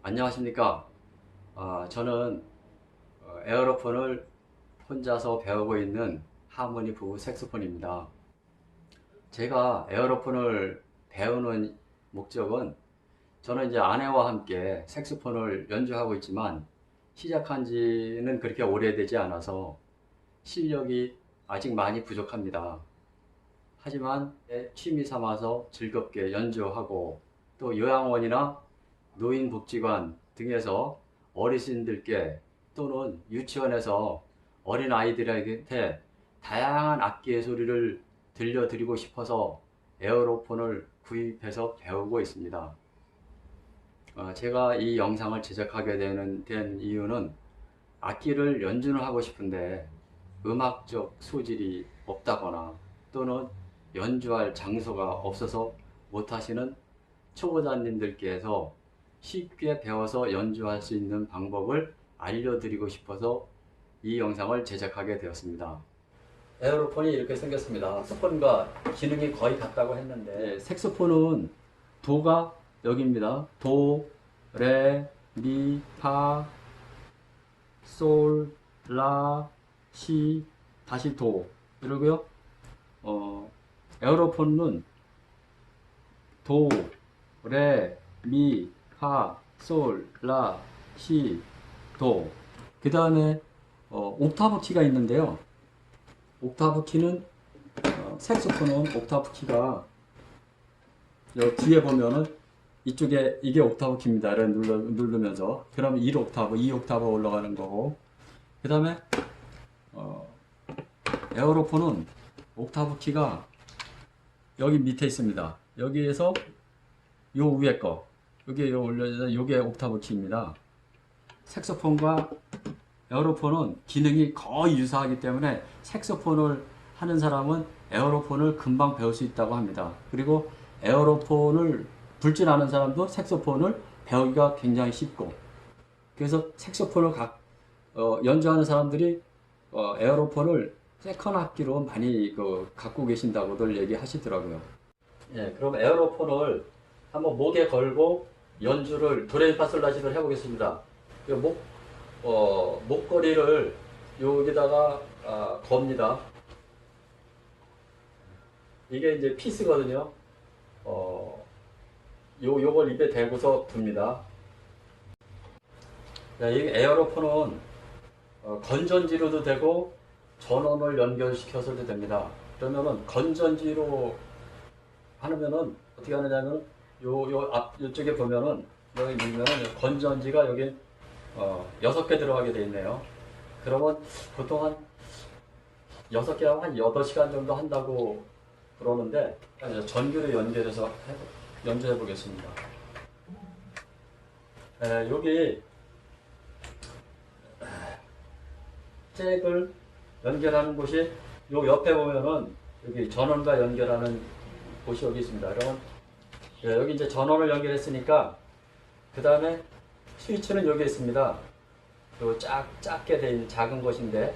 안녕하십니까. 저는 에어로폰을 혼자서 배우고 있는 하모니 부부 색소폰입니다. 제가 에어로폰을 배우는 목적은 저는 이제 아내와 함께 색소폰을 연주하고 있지만 시작한 지는 그렇게 오래되지 않아서 실력이 아직 많이 부족합니다. 하지만 취미 삼아서 즐겁게 연주하고 또 요양원이나 노인복지관 등에서 어르신들께 또는 유치원에서 어린 아이들에게 다양한 악기의 소리를 들려드리고 싶어서 에어로폰을 구입해서 배우고 있습니다. 제가 이 영상을 제작하게 된 이유는 악기를 연주는 하고 싶은데 음악적 소질이 없다거나 또는 연주할 장소가 없어서 못하시는 초보자님들께서 쉽게 배워서 연주할 수 있는 방법을 알려드리고 싶어서 이 영상을 제작하게 되었습니다. 에어로폰이 이렇게 생겼습니다. 색소폰과 기능이 거의 같다고 했는데 색소폰은 도가 여기입니다. 도, 레, 미, 파, 솔, 라, 시, 다시 도 이러고요. 에어로폰은 도, 레, 미, 파, 솔, 라, 시, 도. 그 다음에 옥타브 키가 있는데요. 옥타브 키는 색소폰은 옥타브 키가 여기 뒤에 보면은 이쪽에 이게 옥타브 키입니다. 이렇게 누르면서 그러면 1옥타브, 2옥타브 올라가는 거고 그 다음에 에어로폰은 옥타브 키가 여기 밑에 있습니다. 여기에서 요 위에 거 여기에 올려져 요게 옥타브 키입니다. 색소폰과 에어로폰은 기능이 거의 유사하기 때문에 색소폰을 하는 사람은 에어로폰을 금방 배울 수 있다고 합니다. 그리고 에어로폰을 불 줄 아는 사람도 색소폰을 배우기가 굉장히 쉽고 그래서 색소폰을 연주하는 사람들이 에어로폰을 세컨 악기로 많이 갖고 계신다고들 얘기하시더라고요. 예, 그럼 에어로폰을 한번 목에 걸고 연주를 도레미파솔라시도를 해보겠습니다. 목걸이를 여기다가 겁니다. 이게 이제 피스거든요. 요걸 입에 대고서 둡니다. 이 에어로폰은 건전지로도 되고 전원을 연결시켜서도 됩니다. 그러면은 건전지로 하면은 어떻게 하느냐면 요쪽에 보면은 여기 보면은 건전지가 여기 6개 들어가게 되어 있네요. 그러면 보통 한 6개하고 한 8시간 정도 한다고 그러는데 전기로 연결해서 연주해 보겠습니다. 여기 잭을 연결하는 곳이 요 옆에 보면은 여기 전원과 연결하는 곳이 여기 있습니다. 그러면 여기 이제 전원을 연결했으니까 그 다음에 스위치는 여기 있습니다. 요 작게 된 작은 것인데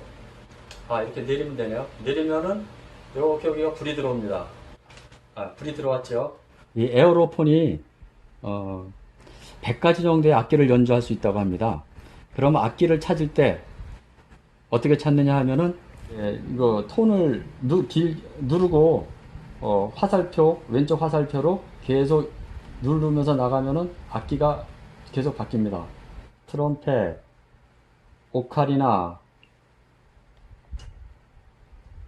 이렇게 내리면 되네요. 내리면은 이렇게 여기가 불이 들어옵니다. 불이 들어왔죠. 이 에어로폰이 100가지 정도의 악기를 연주할 수 있다고 합니다. 그럼 악기를 찾을 때 어떻게 찾느냐 하면은 이거 톤을 누르고 화살표 왼쪽 화살표로 계속 누르면서 나가면은 악기가 계속 바뀝니다. 트럼펫, 오카리나,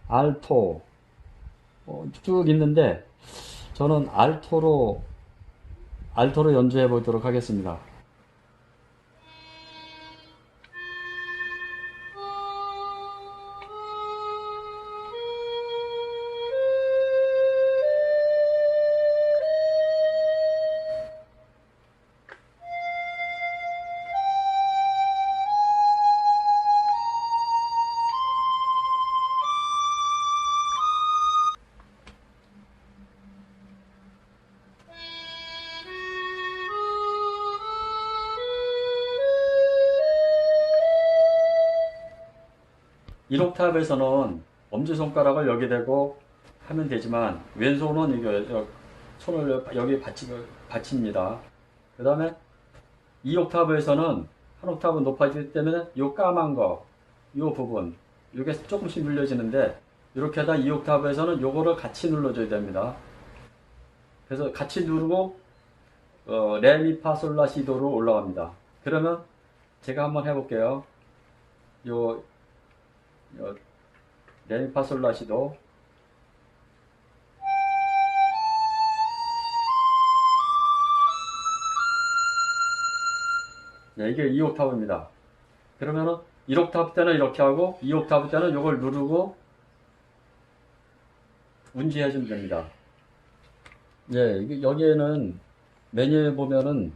알토 쭉 있는데 저는 알토로 연주해 보도록 하겠습니다. 이 옥탑에서는 엄지손가락을 여기 대고 하면 되지만 왼손은 손을 여기 받칩니다. 그 다음에 이 옥타브에서는 한 옥타브 높아지기 때문에 요 까만 거, 요 부분, 요게 조금씩 눌려지는데 이렇게 하다 이 옥타브에서는 요거를 같이 눌러줘야 됩니다. 그래서 같이 누르고 레미파솔라시도로 올라갑니다. 그러면 제가 한번 해볼게요. 요, 요 레미파솔라시도. 네, 이게 2옥타브입니다. 그러면은 1옥타브 때는 이렇게 하고 2옥타브 때는 이걸 누르고 운지해 주면 됩니다. 예, 여기에는 메뉴에 보면은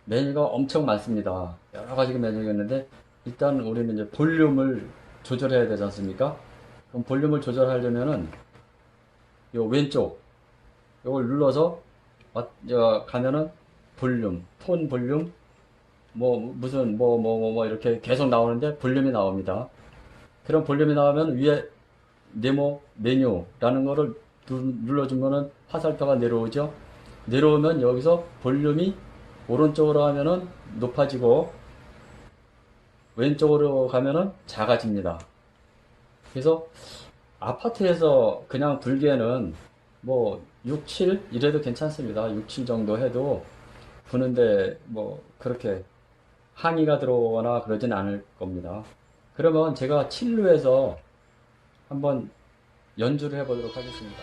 메뉴가 엄청 많습니다. 여러 가지 메뉴가 있는데 일단 우리는 이제 볼륨을 조절해야 되지 않습니까? 그럼 볼륨을 조절하려면은 요 왼쪽 요걸 눌러서 가면은 볼륨, 톤 볼륨, 무슨 이렇게 계속 나오는데 볼륨이 나옵니다. 그럼 볼륨이 나오면 위에 네모 메뉴라는 거를 눌러주면은 화살표가 내려오죠. 내려오면 여기서 볼륨이 오른쪽으로 하면은 높아지고 왼쪽으로 가면은 작아집니다. 그래서 아파트에서 그냥 불기에는 6, 7 이래도 괜찮습니다. 6, 7 정도 해도 부는데 그렇게 항의가 들어오거나 그러진 않을 겁니다. 그러면 제가 7로 해서 한번 연주를 해보도록 하겠습니다.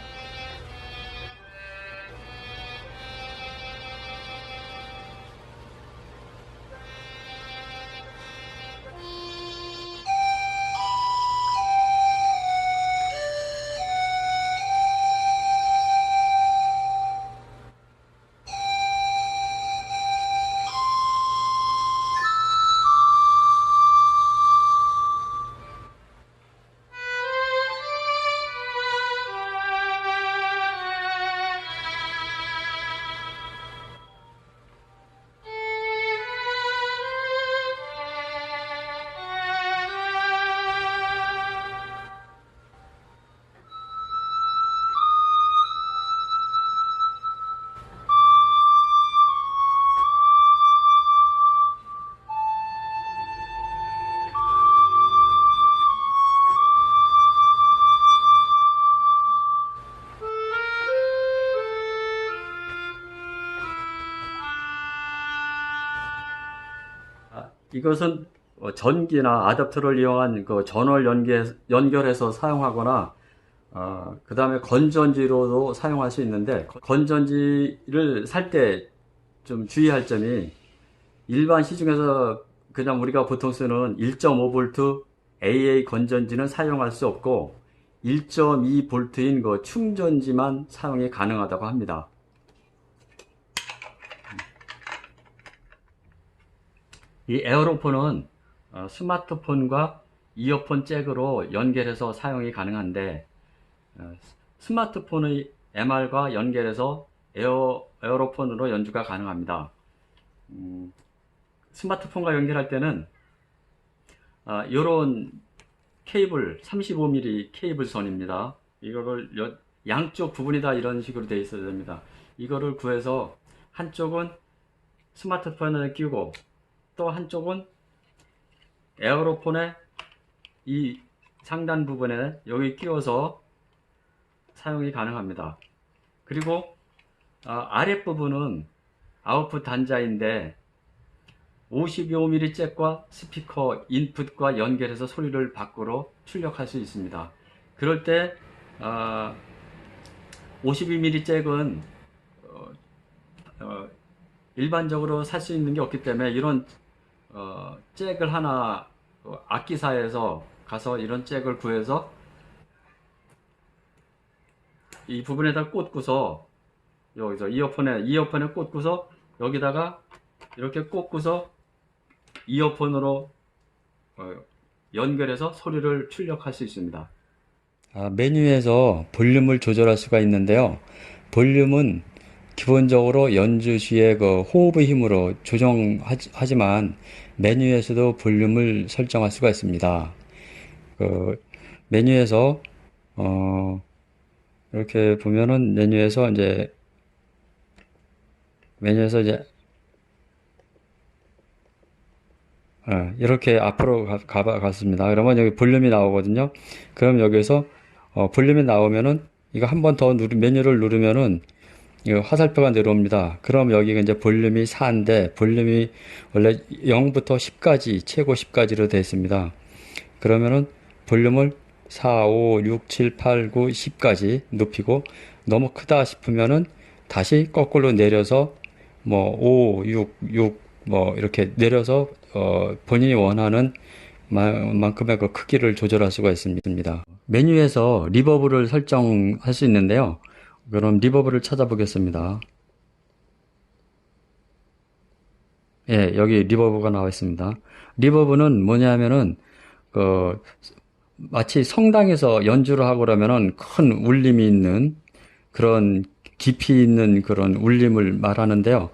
이것은 전기나 아답터를 이용한 그 전원 연결해서 사용하거나 그 다음에 건전지로도 사용할 수 있는데 건전지를 살 때 좀 주의할 점이 일반 시중에서 그냥 우리가 보통 쓰는 1.5V AA 건전지는 사용할 수 없고 1.2V인 그 충전지만 사용이 가능하다고 합니다. 이 에어로폰은 스마트폰과 이어폰 잭으로 연결해서 사용이 가능한데 스마트폰의 MR과 연결해서 에어로폰으로 연주가 가능합니다. 스마트폰과 연결할 때는 이런 케이블 35mm 케이블선입니다. 이거를 양쪽 부분이 다 이런 식으로 되어 있어야 됩니다. 이거를 구해서 한쪽은 스마트폰에 끼우고 또 한쪽은 에어로폰에 이 상단 부분에 여기 끼워서 사용이 가능합니다. 그리고 아랫부분은 아웃풋 단자인데 55mm 잭과 스피커 인풋과 연결해서 소리를 밖으로 출력할 수 있습니다. 그럴 때 52mm 잭은 일반적으로 살 수 있는 게 없기 때문에 이런 잭을 하나 악기사에서 가서 이런 잭을 구해서 이 부분에다 꽂고서 여기서 이어폰에 꽂고서 여기다가 이렇게 꽂고서 이어폰으로 연결해서 소리를 출력할 수 있습니다. 메뉴에서 볼륨을 조절할 수가 있는데요. 볼륨은 기본적으로 연주 시에 그 호흡의 힘으로 조정하지만 메뉴에서도 볼륨을 설정할 수가 있습니다. 그 메뉴에서 이렇게 보면은 메뉴에서 이제 이렇게 앞으로 갔습니다. 그러면 여기 볼륨이 나오거든요. 그럼 여기서 볼륨이 나오면은 이거 한 번 더 메뉴를 누르면은 이 화살표가 내려옵니다. 그럼 여기가 이제 볼륨이 4인데 볼륨이 원래 0부터 10까지 최고 10까지로 되어 있습니다. 그러면은 볼륨을 4, 5, 6, 7, 8, 9, 10까지 높이고 너무 크다 싶으면은 다시 거꾸로 내려서 뭐 5, 6, 뭐 이렇게 내려서 본인이 원하는 만큼의 그 크기를 조절할 수가 있습니다. 메뉴에서 리버브를 설정할 수 있는데요. 그럼 리버브를 찾아보겠습니다. 예, 여기 리버브가 나와 있습니다. 리버브는 뭐냐면은 그 마치 성당에서 연주를 하고 그러면은 큰 울림이 있는 그런 깊이 있는 그런 울림을 말하는데요.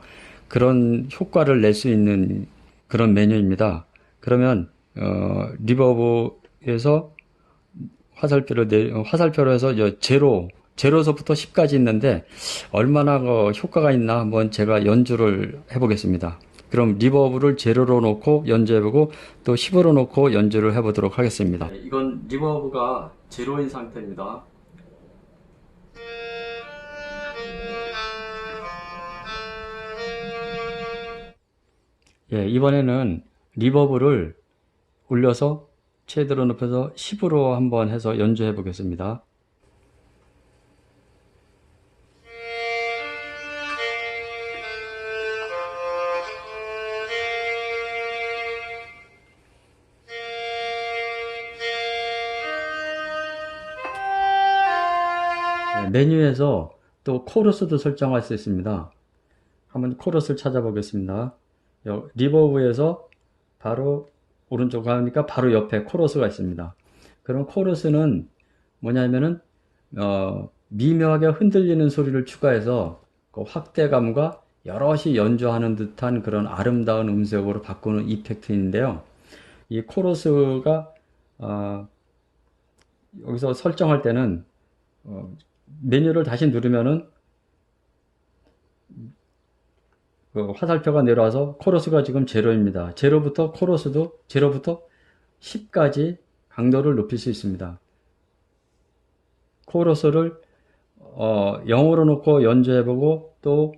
그런 효과를 낼 수 있는 그런 메뉴입니다. 그러면 리버브에서 화살표로 해서 제로서부터 10까지 있는데 얼마나 효과가 있나 한번 제가 연주를 해보겠습니다. 그럼 리버브를 제로로 놓고 연주해보고 또 10으로 놓고 연주를 해보도록 하겠습니다. 이건 리버브가 제로인 상태입니다. 예, 이번에는 리버브를 올려서 최대로 높여서 10으로 한번 해서 연주해 보겠습니다. 네, 메뉴에서 또 코러스도 설정할 수 있습니다. 한번 코러스를 찾아보겠습니다. 리버브에서 바로 오른쪽 가니까 바로 옆에 코러스가 있습니다. 그럼 코러스는 뭐냐면은 미묘하게 흔들리는 소리를 추가해서 그 확대감과 여럿이 연주하는 듯한 그런 아름다운 음색으로 바꾸는 이펙트인데요. 이 코러스가 여기서 설정할 때는 메뉴를 다시 누르면은 그 화살표가 내려와서 코러스가 지금 제로입니다. 제로부터 10까지 강도를 높일 수 있습니다. 코러스를 0으로 놓고 연주해보고 또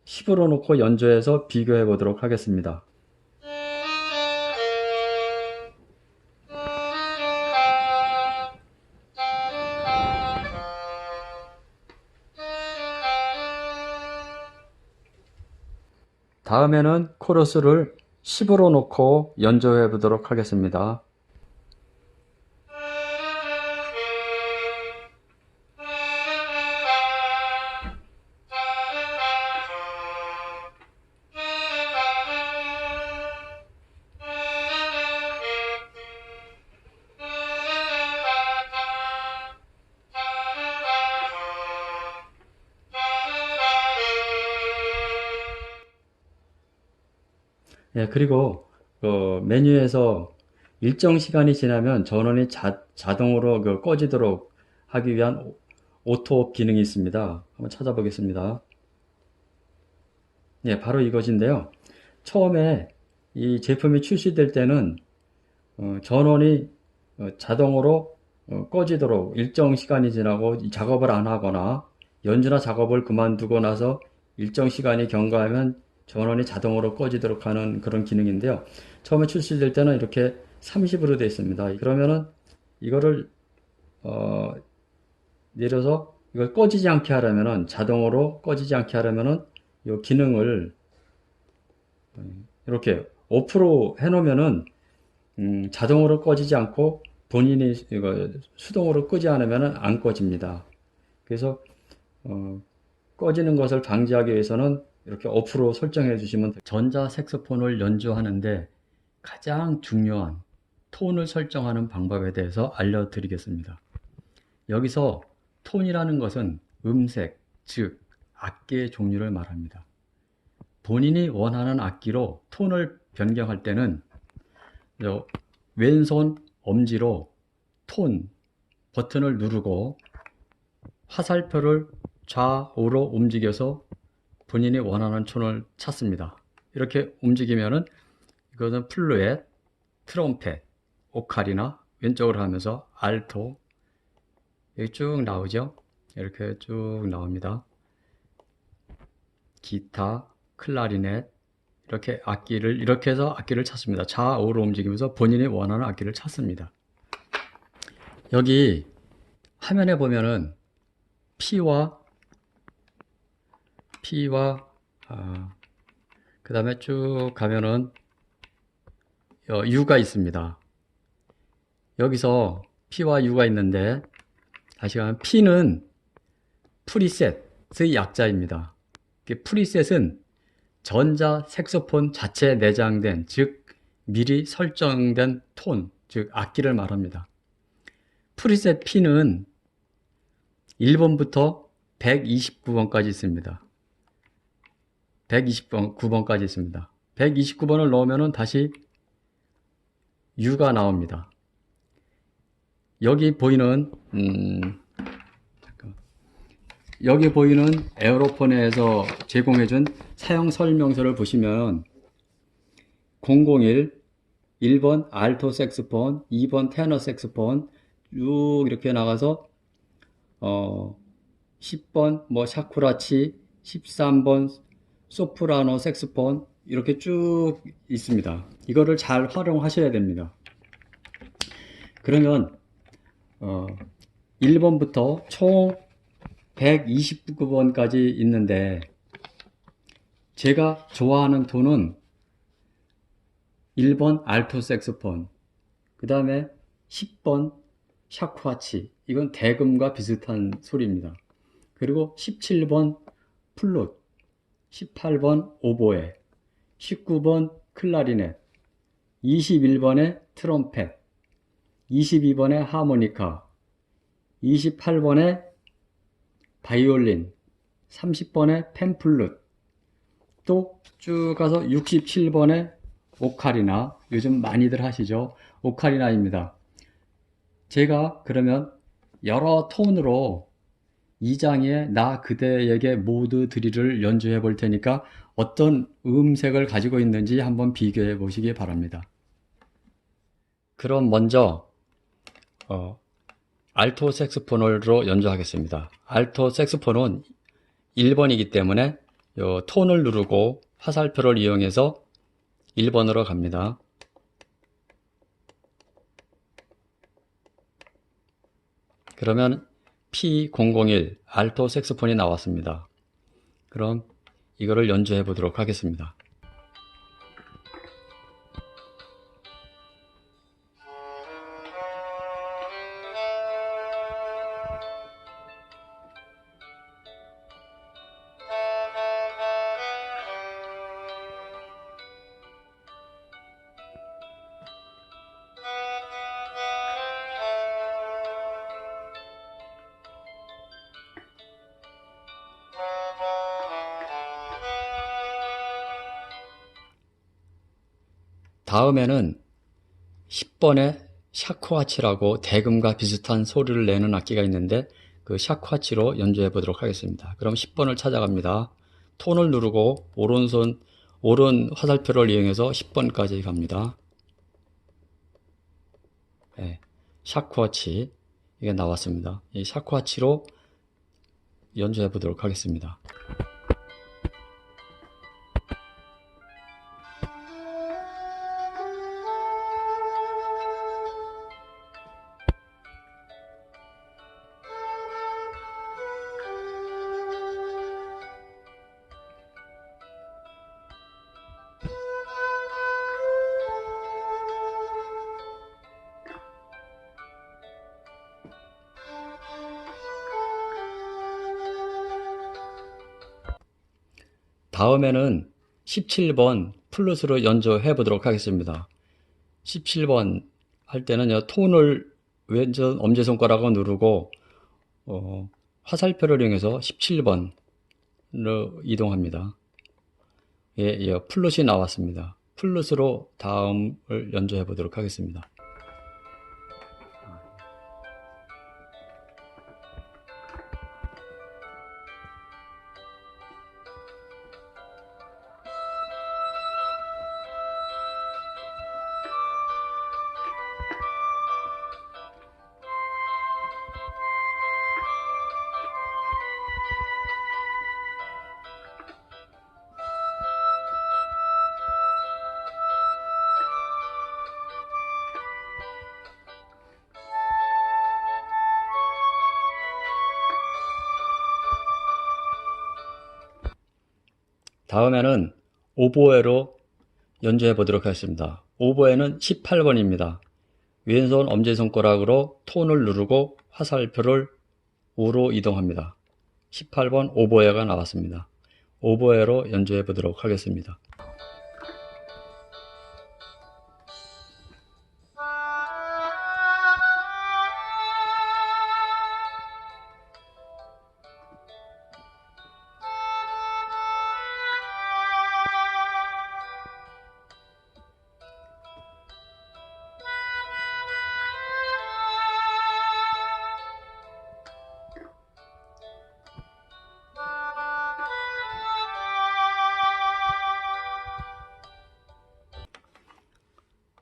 10으로 놓고 연주해서 비교해 보도록 하겠습니다. 다음에는 코러스를 10으로 놓고 연주해 보도록 하겠습니다. 예, 그리고 메뉴에서 일정 시간이 지나면 전원이 자동으로 꺼지도록 하기 위한 오토 기능이 있습니다. 한번 찾아보겠습니다. 예, 바로 이것인데요. 처음에 이 제품이 출시될 때는 전원이 자동으로 꺼지도록 일정 시간이 지나고 작업을 안 하거나 연주나 작업을 그만두고 나서 일정 시간이 경과하면 전원이 자동으로 꺼지도록 하는 그런 기능인데요. 처음에 출시될 때는 이렇게 30으로 되어 있습니다. 그러면은 이거를 내려서 이걸 꺼지지 않게 하려면은 자동으로 꺼지지 않게 하려면은 이 기능을 이렇게 오프로 해놓으면은 자동으로 꺼지지 않고 본인이 이거 수동으로 끄지 않으면 안 꺼집니다. 그래서 꺼지는 것을 방지하기 위해서는 이렇게 오프로 설정해 주시면 돼요. 전자 색소폰을 연주하는데 가장 중요한 톤을 설정하는 방법에 대해서 알려드리겠습니다. 여기서 톤이라는 것은 음색, 즉 악기의 종류를 말합니다. 본인이 원하는 악기로 톤을 변경할 때는 왼손 엄지로 톤 버튼을 누르고 화살표를 좌우로 움직여서 본인이 원하는 톤을 찾습니다. 이렇게 움직이면은 이것은 플루엣, 트럼펫, 오카리나, 왼쪽으로 하면서 알토, 여기 쭉 나오죠. 이렇게 쭉 나옵니다. 기타, 클라리넷, 이렇게 해서 악기를 찾습니다. 좌우로 움직이면서 본인이 원하는 악기를 찾습니다. 여기 화면에 보면은 P와 그 다음에 쭉 가면은 U가 있습니다. 여기서 P와 U가 있는데, 다시 가면 P는 프리셋의 약자입니다. 프리셋은 전자 색소폰 자체에 내장된, 즉 미리 설정된 톤, 즉 악기를 말합니다. 프리셋 P는 1번부터 129번까지 있습니다. 129번까지 있습니다. 129번을 넣으면 다시 U가 나옵니다. 여기 보이는 에어로폰에서 제공해준 사용 설명서를 보시면 001, 1번 알토 색스폰, 2번 테너 색스폰 쭉 이렇게 나가서 10번 뭐 샤쿠라치, 13번 소프라노 색스폰 이렇게 쭉 있습니다. 이거를 잘 활용하셔야 됩니다. 그러면 1번부터 총 129번까지 있는데, 제가 좋아하는 톤은 1번 알토 색소폰, 그 다음에 10번 샤쿠하치, 이건 대금과 비슷한 소리입니다. 그리고 17번 플룻, 18번 오보에, 19번 클라리넷, 21번에 트럼펫, 22번에 하모니카, 28번에 바이올린, 30번에 펜플룻, 또 쭉 가서 67번에 오카리나, 요즘 많이들 하시죠? 오카리나입니다. 제가 그러면 여러 톤으로 이 장에 나 그대에게 모두 드리를 연주해 볼 테니까 어떤 음색을 가지고 있는지 한번 비교해 보시기 바랍니다. 그럼 먼저 알토 색소폰으로 연주하겠습니다. 알토 색소폰은 1번이기 때문에 요 톤을 누르고 화살표를 이용해서 1번으로 갑니다. 그러면 P001 알토 색소폰이 나왔습니다. 그럼 이거를 연주해 보도록 하겠습니다. 다음에는 10번에 샤쿠하치라고 대금과 비슷한 소리를 내는 악기가 있는데, 그 샤쿠하치로 연주해 보도록 하겠습니다. 그럼 10번을 찾아갑니다. 톤을 누르고 오른 화살표를 이용해서 10번까지 갑니다. 네, 샤쿠하치 이게 나왔습니다. 이 샤쿠하치로 연주해 보도록 하겠습니다. 다음에는 17번 플룻으로 연주해 보도록 하겠습니다. 17번 할 때는 톤을 왼쪽 엄지손가락을 누르고 화살표를 이용해서 17번으로 이동합니다. 예, 플룻이 나왔습니다. 플룻으로 다음을 연주해 보도록 하겠습니다. 다음에는 오보에로 연주해 보도록 하겠습니다. 오보에는 18번입니다. 왼손 엄지손가락으로 톤을 누르고 화살표를 우로 이동합니다. 18번 오보에가 나왔습니다. 오보에로 연주해 보도록 하겠습니다.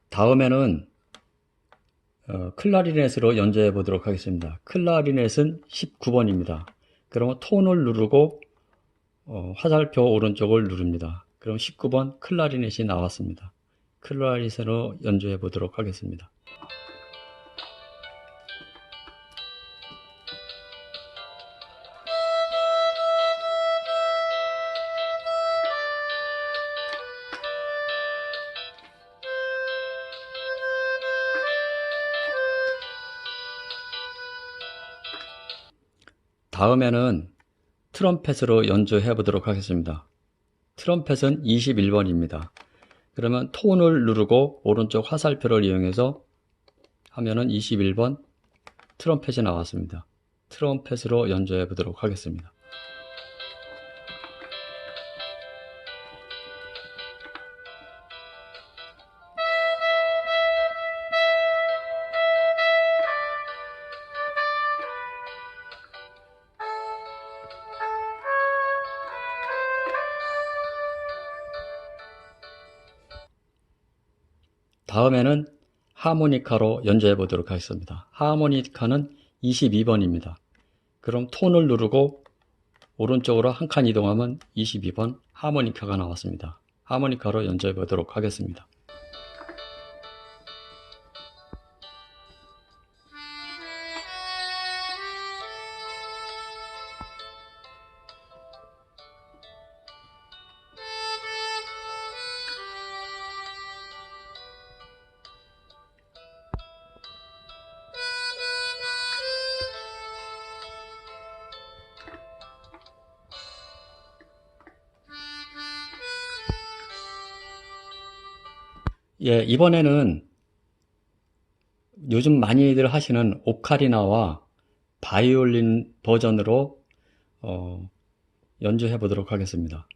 다음에는 클라리넷으로 연주해 보도록 하겠습니다. 클라리넷은 19번입니다. 그러면 톤을 누르고 화살표 오른쪽을 누릅니다. 그럼 19번 클라리넷이 나왔습니다. 클라리넷으로 연주해 보도록 하겠습니다. 다음에는 트럼펫으로 연주해 보도록 하겠습니다. 트럼펫은 21번입니다. 그러면 톤을 누르고 오른쪽 화살표를 이용해서 하면은 21번 트럼펫이 나왔습니다. 트럼펫으로 연주해 보도록 하겠습니다. 다음에는 하모니카로 연주해 보도록 하겠습니다. 하모니카는 22번입니다. 그럼 톤을 누르고 오른쪽으로 한 칸 이동하면 22번 하모니카가 나왔습니다. 하모니카로 연주해 보도록 하겠습니다. 예, 이번에는 요즘 많이들 하시는 오카리나와 바이올린 버전으로 연주해 보도록 하겠습니다.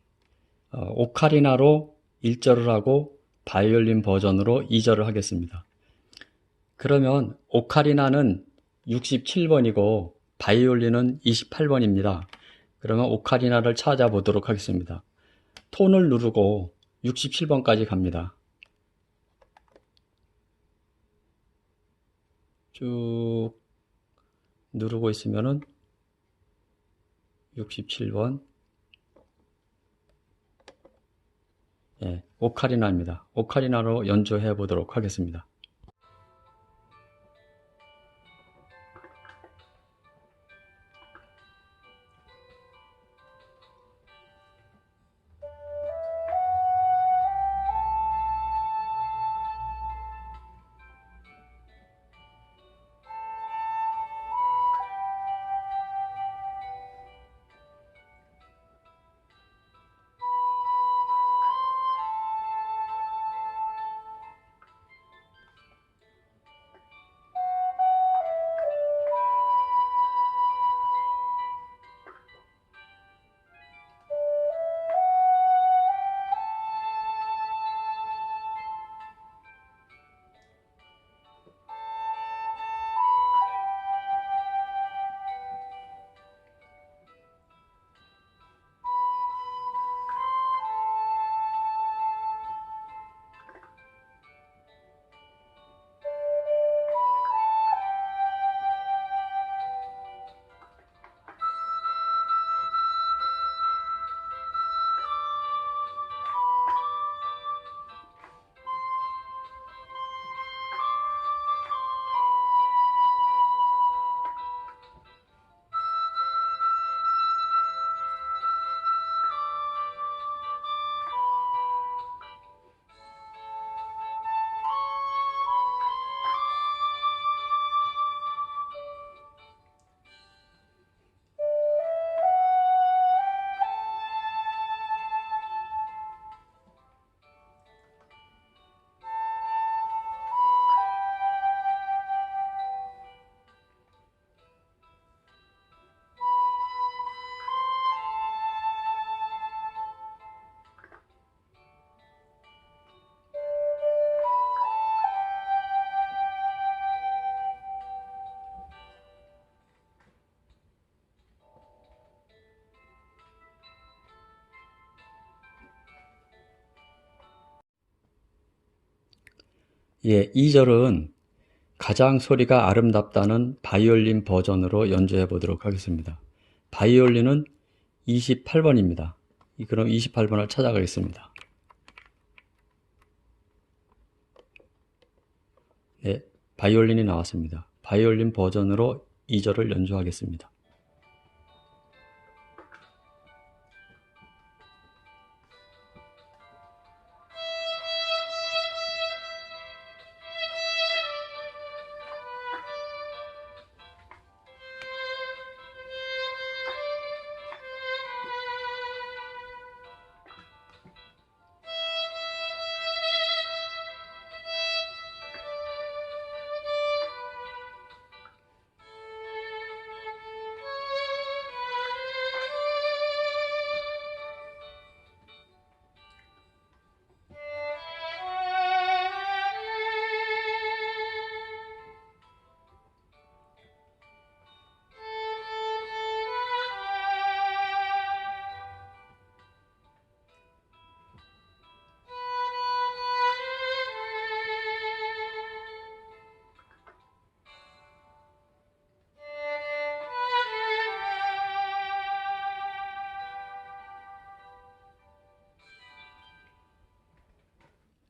오카리나로 1절을 하고 바이올린 버전으로 2절을 하겠습니다. 그러면 오카리나는 67번이고 바이올린은 28번입니다. 그러면 오카리나를 찾아보도록 하겠습니다. 톤을 누르고 67번까지 갑니다. 쭉 누르고 있으면은 67번 예, 오카리나입니다. 오카리나로 연주해 보도록 하겠습니다. 예, 2절은 가장 소리가 아름답다는 바이올린 버전으로 연주해 보도록 하겠습니다. 바이올린은 28번입니다. 그럼 28번을 찾아가겠습니다. 네, 바이올린이 나왔습니다. 바이올린 버전으로 2절을 연주하겠습니다.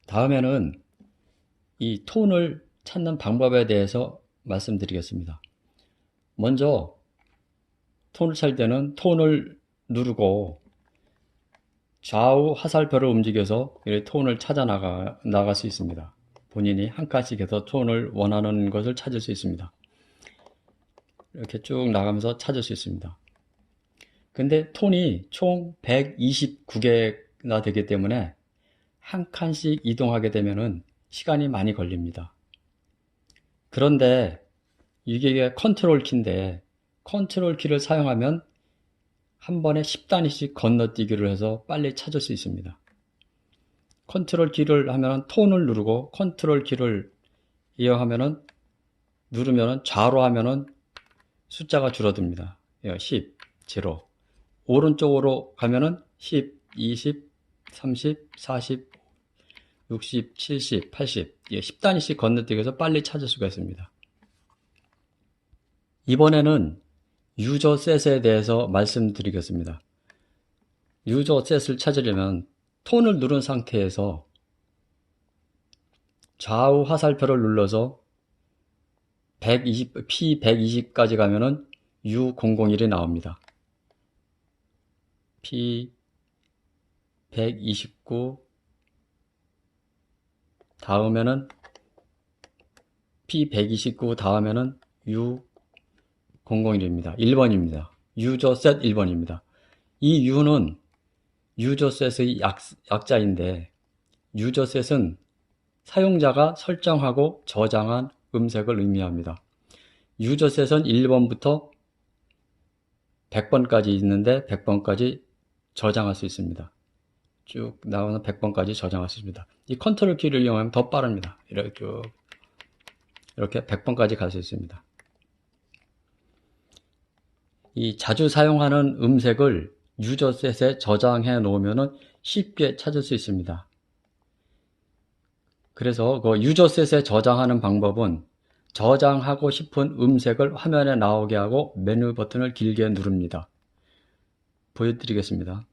다음에는 이 톤을 찾는 방법에 대해서 말씀드리겠습니다. 먼저 톤을 찾을 때는 톤을 누르고 좌우 화살표를 움직여서 톤을 찾아 나갈 수 있습니다. 본인이 한 칸씩 해서 톤을 원하는 것을 찾을 수 있습니다. 이렇게 쭉 나가면서 찾을 수 있습니다. 근데 톤이 총 129개나 되기 때문에 한 칸씩 이동하게 되면은 시간이 많이 걸립니다. 그런데 이게 컨트롤 키인데 컨트롤 키를 사용하면 한 번에 10단위씩 건너뛰기를 해서 빨리 찾을 수 있습니다. 컨트롤 키를 하면 톤을 누르고 컨트롤 키를 이용하면은 누르면은 좌로 하면은 숫자가 줄어듭니다. 10, 0. 오른쪽으로 가면은 10, 20, 30, 40, 60, 70, 80. 10단위씩 건너뛰기해서 빨리 찾을 수가 있습니다. 이번에는 유저 셋에 대해서 말씀드리겠습니다. 유저 셋을 찾으려면 톤을 누른 상태에서 좌우 화살표를 눌러서 P120까지 가면은 U001이 나옵니다. P129 다음에는 P129 다음에는 U001입니다. 1번입니다. 유저 셋 1번입니다. 이 U는 유저 셋의 약자인데 유저 셋은 사용자가 설정하고 저장한 음색을 의미합니다. 유저 셋은 1번부터 100번까지 있는데 100번까지 저장할 수 있습니다. 쭉 나오는 100번까지 저장할 수 있습니다. 이 컨트롤 키를 이용하면 더 빠릅니다. 이렇게 100번까지 갈 수 있습니다. 이 자주 사용하는 음색을 유저셋에 저장해 놓으면 쉽게 찾을 수 있습니다. 그래서 그 유저셋에 저장하는 방법은 저장하고 싶은 음색을 화면에 나오게 하고 메뉴 버튼을 길게 누릅니다. 보여드리겠습니다.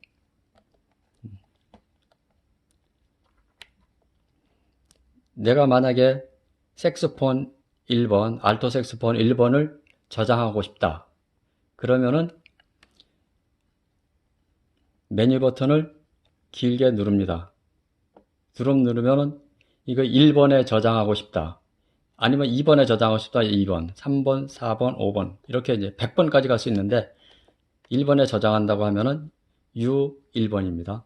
내가 만약에 색소폰 1번, 알토 색소폰 1번을 저장하고 싶다. 그러면은 메뉴 버튼을 길게 누릅니다. 누르면은 이거 1번에 저장하고 싶다. 아니면 2번에 저장하고 싶다. 2번, 3번, 4번, 5번 이렇게 이제 100번까지 갈 수 있는데 1번에 저장한다고 하면은 U1번입니다.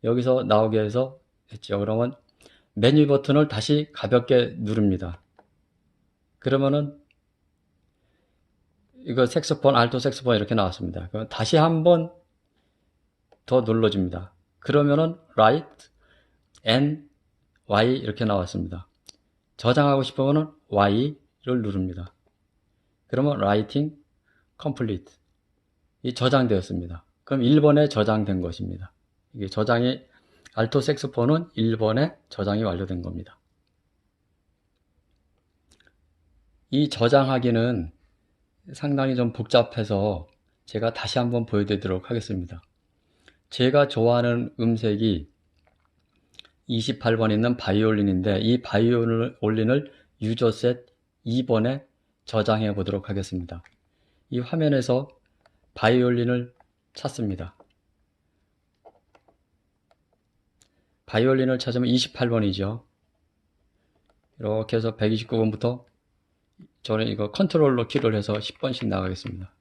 여기서 나오게 해서 했죠. 그러면 메뉴 버튼을 다시 가볍게 누릅니다. 그러면은 이거 색소폰, 알토 색소폰 이렇게 나왔습니다. 그럼 다시 한번 더 눌러줍니다. 그러면은 right and Y 이렇게 나왔습니다. 저장하고 싶으면 Y를 누릅니다. 그러면 writing complete 이 저장되었습니다. 그럼 1번에 저장된 것입니다. 이게 저장이 알토 색소폰은 1번에 저장이 완료된 겁니다. 이 저장하기는 상당히 좀 복잡해서 제가 다시 한번 보여드리도록 하겠습니다. 제가 좋아하는 음색이 28번 있는 바이올린인데, 이 바이올린을 유저셋 2번에 저장해 보도록 하겠습니다. 이 화면에서 바이올린을 찾습니다. 바이올린을 찾으면 28번이죠. 이렇게 해서 129번부터 저는 이거 컨트롤러 키를 해서 10번씩 나가겠습니다.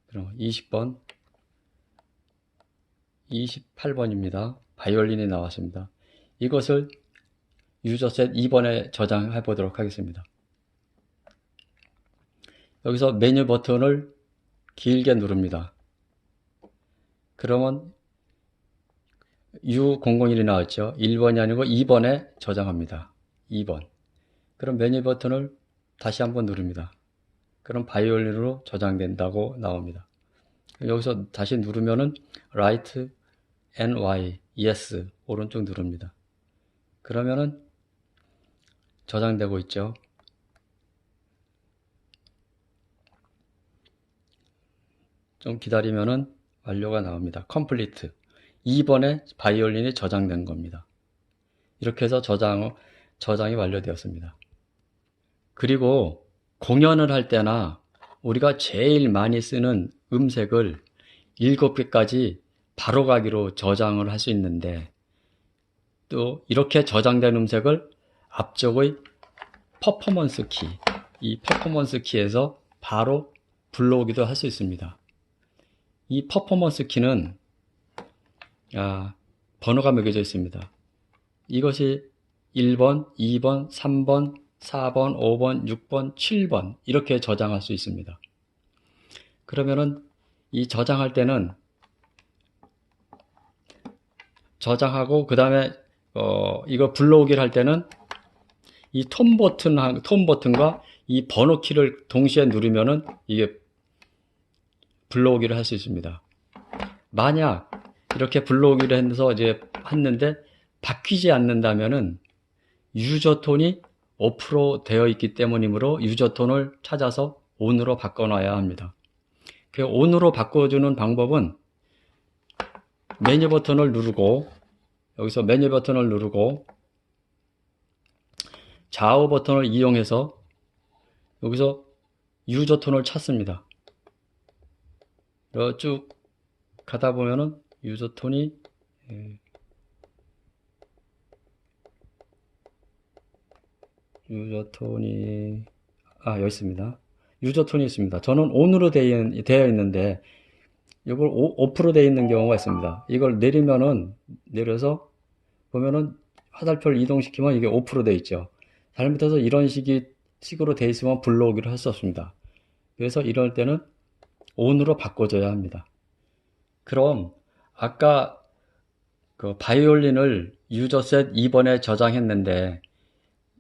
그럼 20번, 28번입니다. 바이올린이 나왔습니다. 이것을 유저셋 2번에 저장해 보도록 하겠습니다. 여기서 메뉴 버튼을 길게 누릅니다. 그러면 U001이 나왔죠. 1번이 아니고 2번에 저장합니다. 2번. 그럼 메뉴 버튼을 다시 한번 누릅니다. 그럼 바이올린으로 저장된다고 나옵니다. 여기서 다시 누르면은 Right and Y, Yes, 오른쪽 누릅니다. 그러면은 저장되고 있죠. 좀 기다리면은 완료가 나옵니다. Complete. 2번에 바이올린이 저장된 겁니다. 이렇게 해서 저장이 완료되었습니다. 그리고 공연을 할 때나 우리가 제일 많이 쓰는 음색을 7개까지 바로 가기로 저장을 할 수 있는데, 또 이렇게 저장된 음색을 앞쪽의 퍼포먼스 키, 이 퍼포먼스 키에서 바로 불러오기도 할 수 있습니다. 이 퍼포먼스 키는 번호가 매겨져 있습니다. 이것이 1번, 2번, 3번, 4번, 5번, 6번, 7번 이렇게 저장할 수 있습니다. 그러면은 이 저장할 때는 저장하고 그 다음에 이거 불러오기를 할 때는 이 톤 버튼과 이 번호 키를 동시에 누르면은 이게 불러오기를 할 수 있습니다. 만약 이렇게 불러오기를 해서 이제 했는데 바뀌지 않는다면은 유저 톤이 오프로 되어 있기 때문이므로 유저 톤을 찾아서 온으로 바꿔놔야 합니다. 그 온으로 바꿔주는 방법은 메뉴 버튼을 누르고, 여기서 메뉴 버튼을 누르고 좌우 버튼을 이용해서 여기서 유저 톤을 찾습니다. 쭉 가다 보면은 유저 톤이 여기 있습니다. 유저 톤이 있습니다. 저는 ON으로 되어 있는데 이걸 오프로 되어 있는 경우가 있습니다. 이걸 내려서 보면은 화살표를 이동시키면 이게 오프로 되어 있죠. 잘못해서 이런 식으로 되어 있으면 불러오기를 할 수 없습니다. 그래서 이럴 때는 ON으로 바꿔줘야 합니다. 그럼 아까 그 바이올린을 유저셋 2번에 저장했는데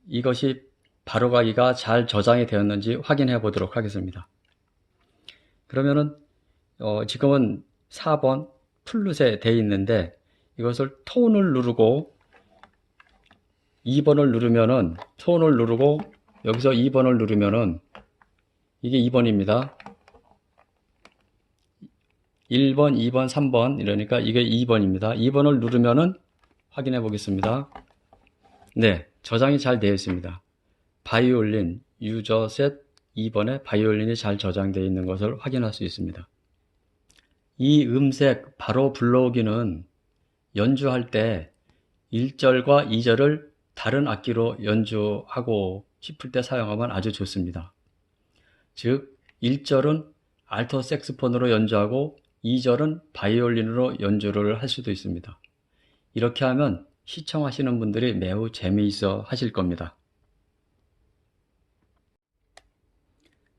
이것이 바로가기가 잘 저장이 되었는지 확인해 보도록 하겠습니다. 그러면은 지금은 4번 플룻에 되어 있는데 이것을 톤을 누르고 2번을 누르면은 톤을 누르고 여기서 2번을 누르면은 이게 2번입니다. 1번, 2번, 3번 이러니까 이게 2번입니다. 2번을 누르면은 확인해 보겠습니다. 네, 저장이 잘 되어 있습니다. 바이올린 유저셋 2번에 바이올린이 잘 저장되어 있는 것을 확인할 수 있습니다. 이 음색 바로 불러오기는 연주할 때 1절과 2절을 다른 악기로 연주하고 싶을 때 사용하면 아주 좋습니다. 즉 1절은 알토 색스폰으로 연주하고 2절은 바이올린으로 연주를 할 수도 있습니다. 이렇게 하면 시청하시는 분들이 매우 재미있어 하실 겁니다.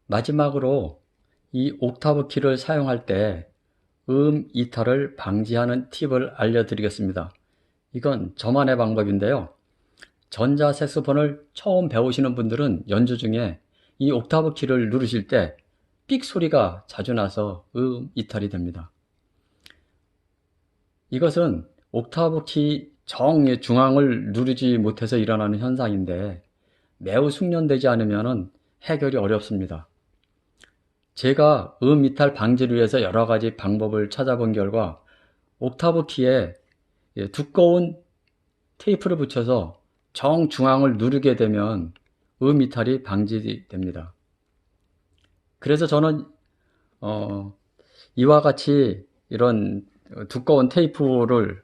마지막으로 이 옥타브 키를 사용할 때 이탈을 방지하는 팁을 알려드리겠습니다. 이건 저만의 방법인데요. 전자 색소폰을 처음 배우시는 분들은 연주 중에 이 옥타브 키를 누르실 때 삑 소리가 자주 나서 이탈이 됩니다. 이것은 옥타브 키 중앙을 누르지 못해서 일어나는 현상인데, 매우 숙련되지 않으면 해결이 어렵습니다. 제가 이탈 방지를 위해서 여러 가지 방법을 찾아본 결과 옥타브 키에 두꺼운 테이프를 붙여서 정중앙을 누르게 되면 이탈이 방지됩니다. 그래서 저는 이와 같이 이런 두꺼운 테이프를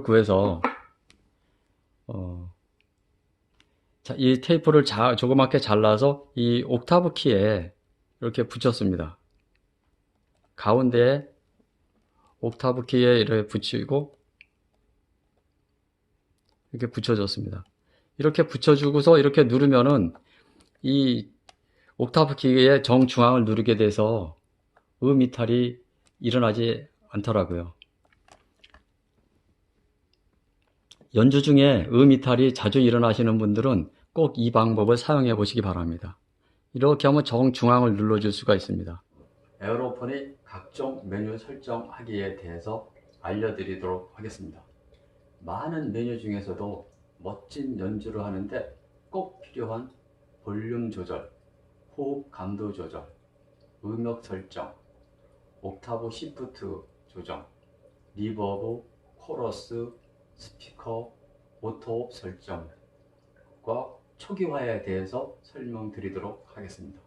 구해서 이 테이프를 조그맣게 잘라서 이 옥타브 키에 이렇게 붙였습니다. 가운데에 옥타브 키에 이렇게 붙이고 이렇게 붙여줬습니다. 이렇게 붙여주고서 이렇게 누르면은 이 옥타브 키의 정중앙을 누르게 돼서 이탈이 일어나지 않더라고요. 연주 중에 이탈이 자주 일어나시는 분들은 꼭 이 방법을 사용해 보시기 바랍니다. 이렇게 하면 정중앙을 눌러줄 수가 있습니다. 에어로폰의 각종 메뉴 설정하기에 대해서 알려드리도록 하겠습니다. 많은 메뉴 중에서도 멋진 연주를 하는데 꼭 필요한 볼륨 조절, 호흡 감도 조절, 음역 설정, 옥타브 시프트 조정, 리버브, 코러스, 스피커, 오토 설정과 초기화에 대해서 설명드리도록 하겠습니다.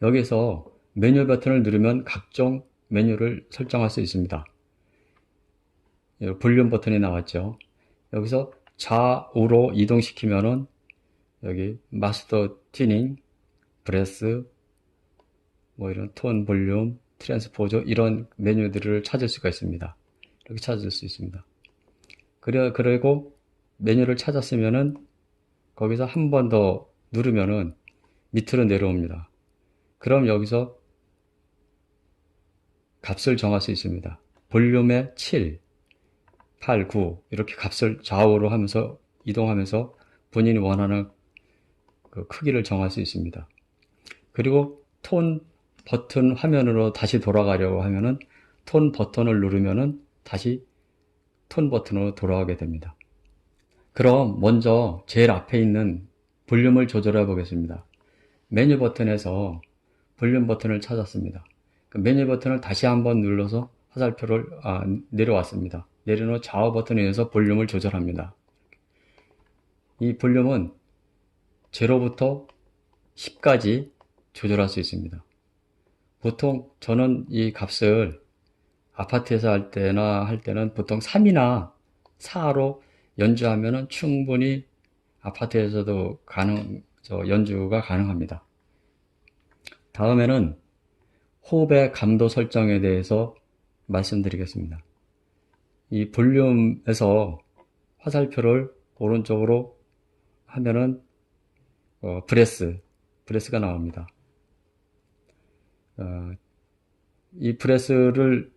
여기서 메뉴 버튼을 누르면 각종 메뉴를 설정할 수 있습니다. 볼륨 버튼이 나왔죠. 여기서 좌우로 이동시키면은 여기 마스터 튜닝, 브레스, 뭐 이런 톤, 볼륨, 트랜스포저 이런 메뉴들을 찾을 수가 있습니다. 이렇게 찾을 수 있습니다. 그리고 메뉴를 찾았으면은 거기서 한 번 더 누르면은 밑으로 내려옵니다. 그럼 여기서 값을 정할 수 있습니다. 볼륨의 7, 8, 9 이렇게 값을 좌우로 하면서 이동하면서 본인이 원하는 그 크기를 정할 수 있습니다. 그리고 톤 버튼 화면으로 다시 돌아가려고 하면은 톤 버튼을 누르면은 다시 톤 버튼으로 돌아가게 됩니다. 그럼 먼저 제일 앞에 있는 볼륨을 조절해 보겠습니다. 메뉴 버튼에서 볼륨 버튼을 찾았습니다. 그 메뉴 버튼을 다시 한번 눌러서 화살표를 내려왔습니다. 내려놓은 좌우 버튼에 의해서 볼륨을 조절합니다. 이 볼륨은 0부터 10까지 조절할 수 있습니다. 보통 저는 이 값을 아파트에서 할 때는 보통 3이나 4로 연주하면 충분히 아파트에서도 연주가 가능합니다. 다음에는 호흡의 감도 설정에 대해서 말씀드리겠습니다. 이 볼륨에서 화살표를 오른쪽으로 하면은 브레스가 나옵니다. 이 브레스를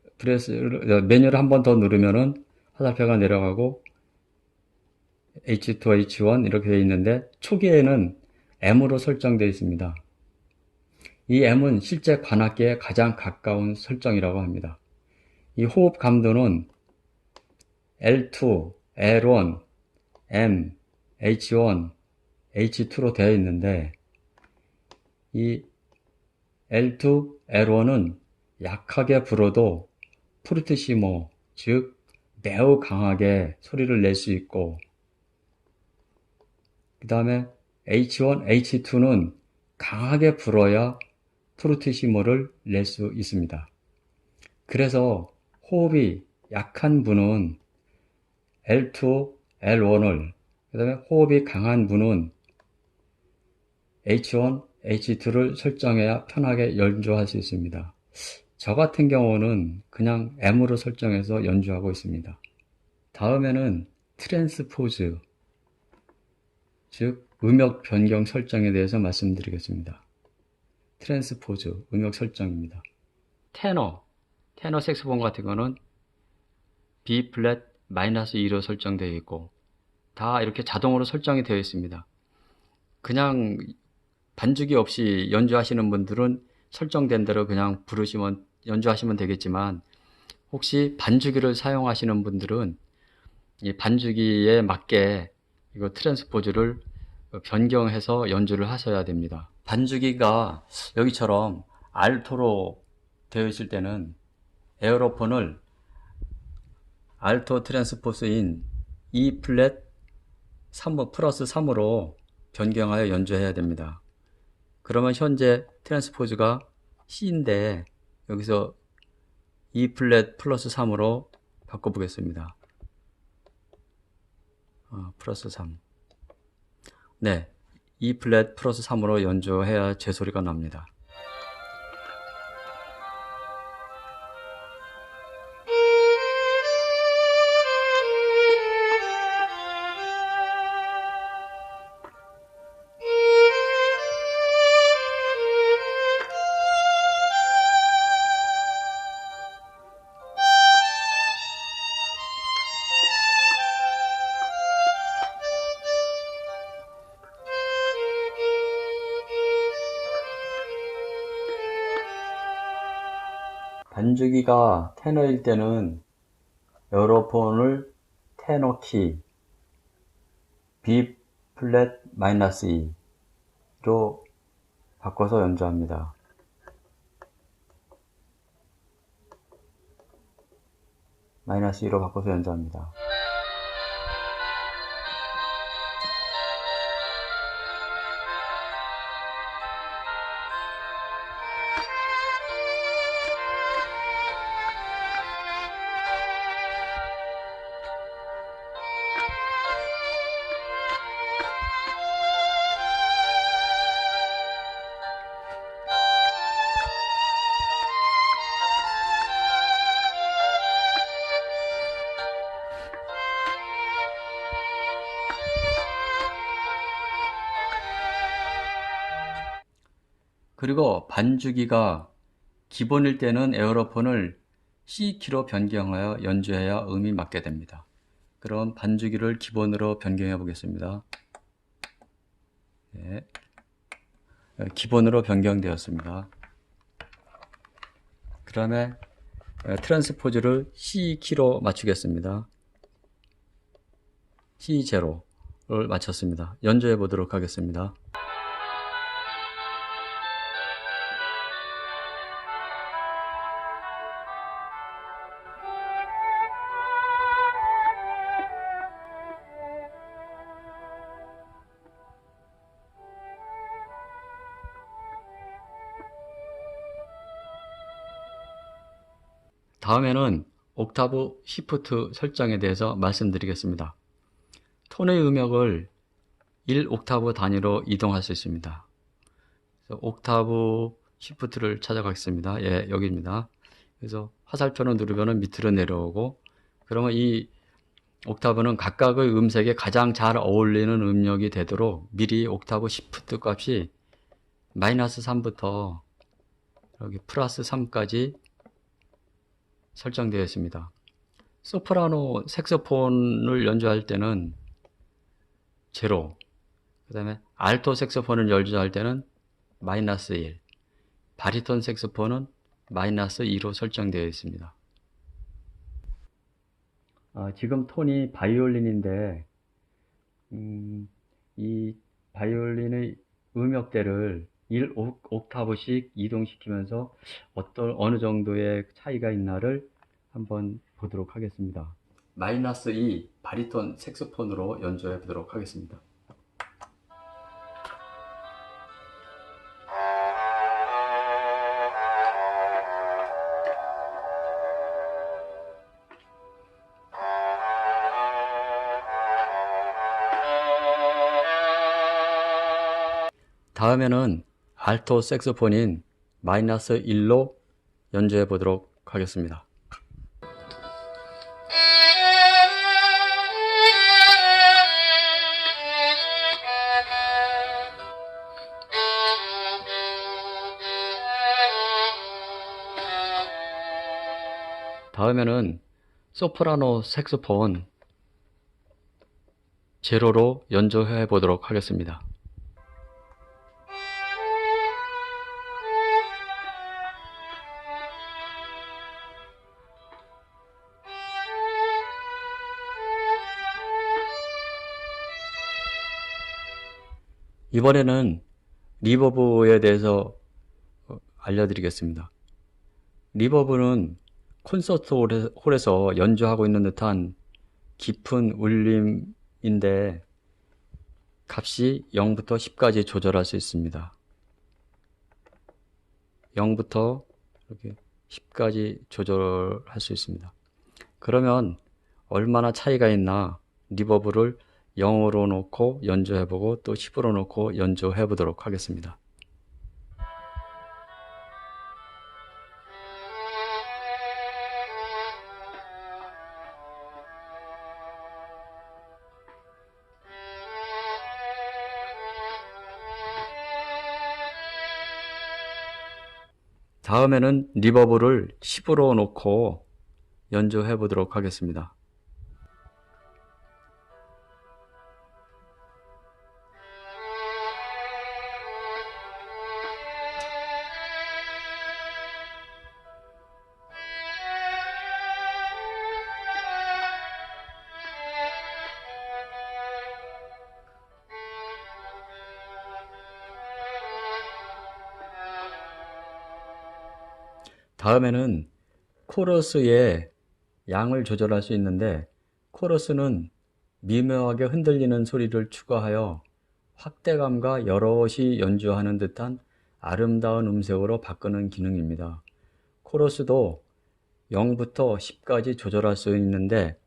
메뉴를 한 번 더 누르면은 화살표가 내려가고 H2, H1 이렇게 되어 있는데 초기에는 M으로 설정되어 있습니다. 이 M은 실제 관악기에 가장 가까운 설정이라고 합니다. 이 호흡 감도는 L2, L1, M, H1, H2로 되어 있는데 이 L2, L1은 약하게 불어도 포르티시모, 즉 매우 강하게 소리를 낼 수 있고 그 다음에 H1, H2는 강하게 불어야 포르티시모를 낼 수 있습니다. 그래서 호흡이 약한 분은 L2, L1을 그 다음에 호흡이 강한 분은 H1, H2를 설정해야 편하게 연주할 수 있습니다. 저 같은 경우는 그냥 M으로 설정해서 연주하고 있습니다. 다음에는 트랜스포즈, 즉 음역 변경 설정에 대해서 말씀드리겠습니다. 트랜스포즈, 음역 설정입니다. 테너 색소폰 같은 거는 B 플랫 -2로 설정되어 있고 다 이렇게 자동으로 설정이 되어 있습니다. 그냥 반주기 없이 연주하시는 분들은 설정된 대로 그냥 연주하시면 되겠지만 혹시 반주기를 사용하시는 분들은 이 반주기에 맞게 이거 트랜스포즈를 변경해서 연주를 하셔야 됩니다. 반주기가 여기처럼 알토로 되어 있을 때는 에어로폰을 알토 트랜스포스인 E 플랫 3 플러스 3으로 변경하여 연주해야 됩니다. 그러면 현재 트랜스포즈가 C인데 여기서 E 플랫 플러스 3으로 바꿔보겠습니다. 플러스 3. 네, E 플랫 플러스 3으로 연주해야 제 소리가 납니다. 반주기가 테너일 때는 에어로폰을 테너 키 B 플랫 마이너스 2로 바꿔서 연주합니다. 마이너스 2로 바꿔서 연주합니다. 그리고 반주기가 기본일 때는 에어로폰을 C키로 변경하여 연주해야 음이 맞게 됩니다. 그럼 반주기를 기본으로 변경해 보겠습니다. 네. 기본으로 변경되었습니다. 그 다음에 트랜스포즈를 C키로 맞추겠습니다. C0를 맞췄습니다. 연주해 보도록 하겠습니다. 다음에는 옥타브 시프트 설정에 대해서 말씀드리겠습니다. 톤의 음역을 1옥타브 단위로 이동할 수 있습니다. 그래서 옥타브 시프트를 찾아가겠습니다. 예, 여기입니다. 그래서 화살표를 누르면 밑으로 내려오고, 그러면 이 옥타브는 각각의 음색에 가장 잘 어울리는 음역이 되도록 미리 옥타브 시프트 값이 마이너스 3부터 여기 플러스 3까지 설정되어 있습니다. 소프라노 색소폰을 연주할 때는 제로, 그 다음에 알토 색소폰을 연주할 때는 마이너스 1, 바리톤 색소폰은 마이너스 2로 설정되어 있습니다. 지금 톤이 바이올린인데 이 바이올린의 음역대를 1옥타브씩 이동시키면서 어느 정도의 차이가 있나를 한번 보도록 하겠습니다. 마이너스 2 바리톤 색소폰으로 연주해 보도록 하겠습니다. 다음에는 알토 색소폰인 마이너스 1로 연주해 보도록 하겠습니다. 다음에는 소프라노 색소폰 제로로 연주해 보도록 하겠습니다. 이번에는 리버브에 대해서 알려드리겠습니다. 리버브는 콘서트 홀에서 연주하고 있는 듯한 깊은 울림인데 값이 0부터 10까지 조절할 수 있습니다. 0부터 이렇게 10까지 조절할 수 있습니다. 그러면 얼마나 차이가 있나 리버브를 0으로 놓고 연주해보고 또 10으로 놓고 연주해보도록 하겠습니다. 다음에는 리버브를 10으로 놓고 연주해 보도록 하겠습니다. 다음에는 코러스의 양을 조절할 수 있는데 코러스는 미묘하게 흔들리는 소리를 추가하여 확대감과 여럿이 연주하는 듯한 아름다운 음색으로 바꾸는 기능입니다. 코러스도 0부터 10까지 조절할 수 있는데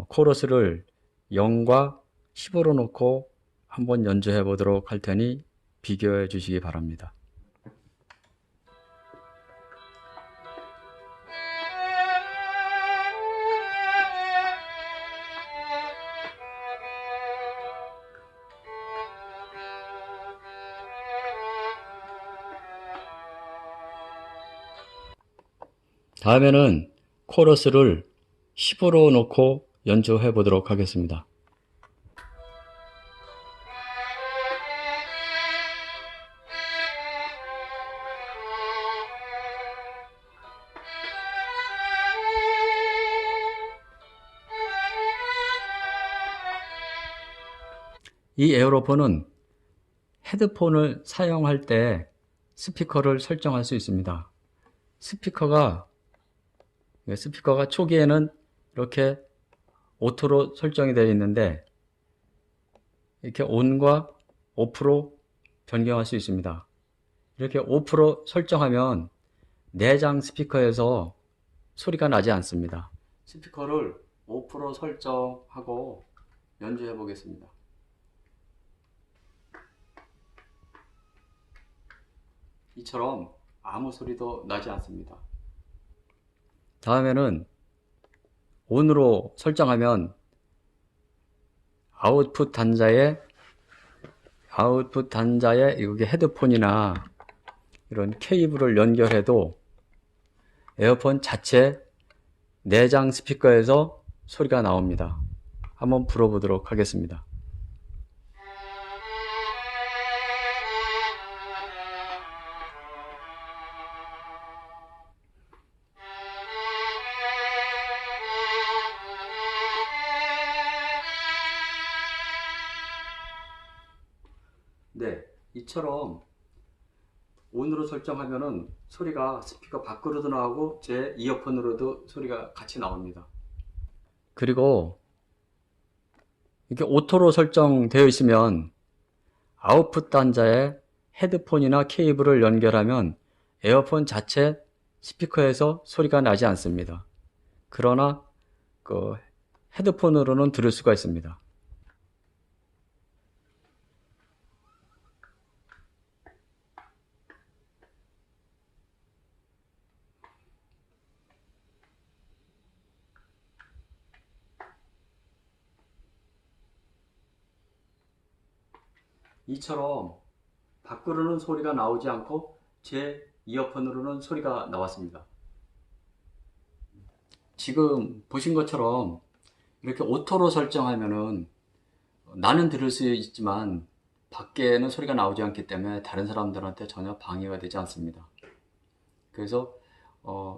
코러스를 0과 10으로 놓고 한번 연주해 보도록 할 테니 비교해 주시기 바랍니다. 다음에는 코러스를 10으로 놓고 연주해 보도록 하겠습니다. 이 에어로폰은 헤드폰을 사용할 때 스피커를 설정할 수 있습니다. 스피커가 초기에는 이렇게 오토로 설정이 되어 있는데 이렇게 온과 오프로 변경할 수 있습니다. 이렇게 오프로 설정하면 내장 스피커에서 소리가 나지 않습니다. 스피커를 오프로 설정하고 연주해 보겠습니다. 이처럼 아무 소리도 나지 않습니다. 다음에는 온으로 설정하면 아웃풋 단자에 여기 헤드폰이나 이런 케이블을 연결해도 에어폰 자체 내장 스피커에서 소리가 나옵니다. 한번 불어보도록 하겠습니다. 네, 이처럼 온으로 설정하면은 소리가 스피커 밖으로도 나오고 제 이어폰으로도 소리가 같이 나옵니다. 그리고 이렇게 오토로 설정되어 있으면 아웃풋 단자에 헤드폰이나 케이블을 연결하면 에어폰 자체 스피커에서 소리가 나지 않습니다. 그러나 그 헤드폰으로는 들을 수가 있습니다. 이처럼 밖으로는 소리가 나오지 않고 제 이어폰으로는 소리가 나왔습니다. 지금 보신 것처럼 이렇게 오토로 설정하면은 나는 들을 수 있지만 밖에는 소리가 나오지 않기 때문에 다른 사람들한테 전혀 방해가 되지 않습니다. 그래서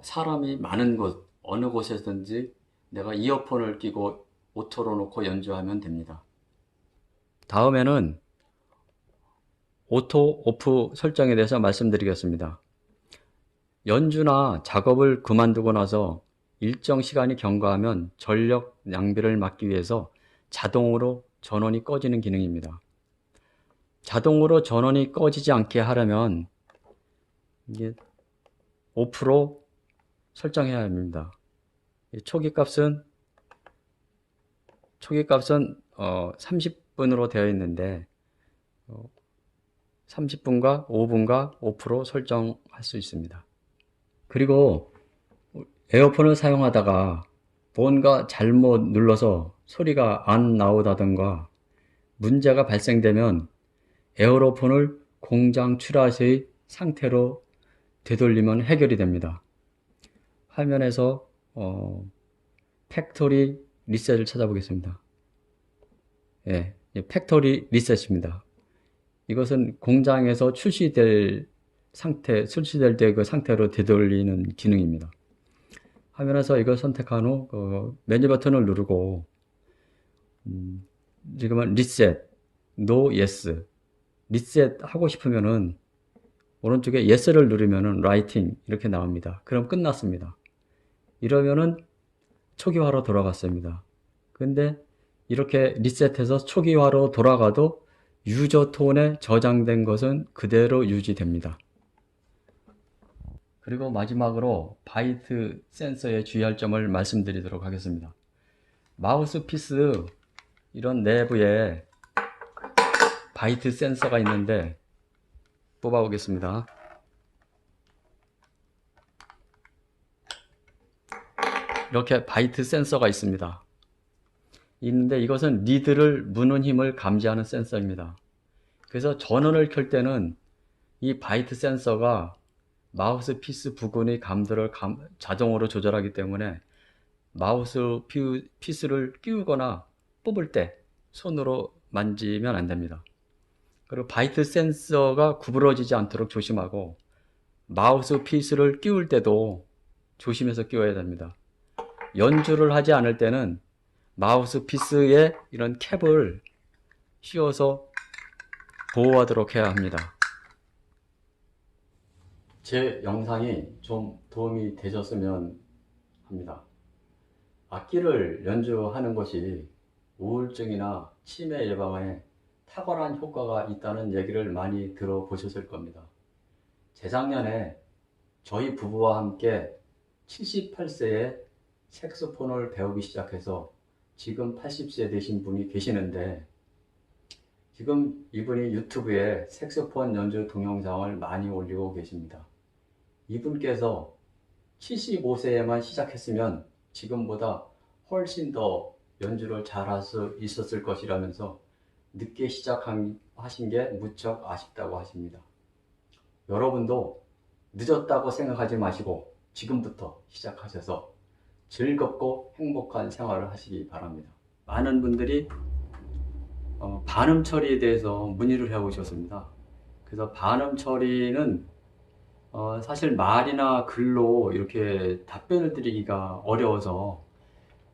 사람이 많은 곳, 어느 곳에서든지 내가 이어폰을 끼고 오토로 놓고 연주하면 됩니다. 다음에는 오토 오프 설정에 대해서 말씀드리겠습니다. 연주나 작업을 그만두고 나서 일정 시간이 경과하면 전력 낭비를 막기 위해서 자동으로 전원이 꺼지는 기능입니다. 자동으로 전원이 꺼지지 않게 하려면 이게 오프로 설정해야 합니다. 초기 값은 30분으로 되어 있는데 30분과 5분과 오프로 설정할 수 있습니다. 그리고 에어컨을 사용하다가 뭔가 잘못 눌러서 소리가 안 나오다던가 문제가 발생되면 에어로폰을 공장 출하시의 상태로 되돌리면 해결이 됩니다. 화면에서 팩토리 리셋을 찾아보겠습니다. 예, 팩토리 리셋입니다. 이것은 공장에서 출시될 때 그 상태로 되돌리는 기능입니다. 화면에서 이걸 선택한 후 메뉴 버튼을 누르고 지금은 리셋, 노, 예스. 리셋 하고 싶으면은 오른쪽에 예스를 누르면은 라이팅 이렇게 나옵니다. 그럼 끝났습니다. 이러면은 초기화로 돌아갔습니다. 근데 이렇게 리셋해서 초기화로 돌아가도 유저 톤에 저장된 것은 그대로 유지됩니다. 그리고 마지막으로 바이트 센서에 주의할 점을 말씀드리도록 하겠습니다. 마우스피스 이런 내부에 바이트 센서가 있는데 뽑아 보겠습니다. 이렇게 바이트 센서가 있습니다. 있는데 이것은 리드를 무는 힘을 감지하는 센서입니다. 그래서 전원을 켤 때는 이 바이트 센서가 마우스피스 부근의 감도를 자동으로 조절하기 때문에 마우스피스를 끼우거나 뽑을 때 손으로 만지면 안 됩니다. 그리고 바이트 센서가 구부러지지 않도록 조심하고 마우스피스를 끼울 때도 조심해서 끼워야 됩니다. 연주를 하지 않을 때는 마우스피스에 이런 캡을 씌워서 보호하도록 해야 합니다. 제 영상이 좀 도움이 되셨으면 합니다. 악기를 연주하는 것이 우울증이나 치매 예방에 탁월한 효과가 있다는 얘기를 많이 들어보셨을 겁니다. 재작년에 저희 부부와 함께 78세에 색소폰을 배우기 시작해서 지금 80세 되신 분이 계시는데 지금 이분이 유튜브에 색소폰 연주 동영상을 많이 올리고 계십니다. 이분께서 75세에만 시작했으면 지금보다 훨씬 더 연주를 잘할 수 있었을 것이라면서 늦게 시작하신 게 무척 아쉽다고 하십니다. 여러분도 늦었다고 생각하지 마시고 지금부터 시작하셔서 즐겁고 행복한 생활을 하시기 바랍니다. 많은 분들이 반음 처리에 대해서 문의를 해 오셨습니다. 그래서 반음 처리는 사실 말이나 글로 이렇게 답변을 드리기가 어려워서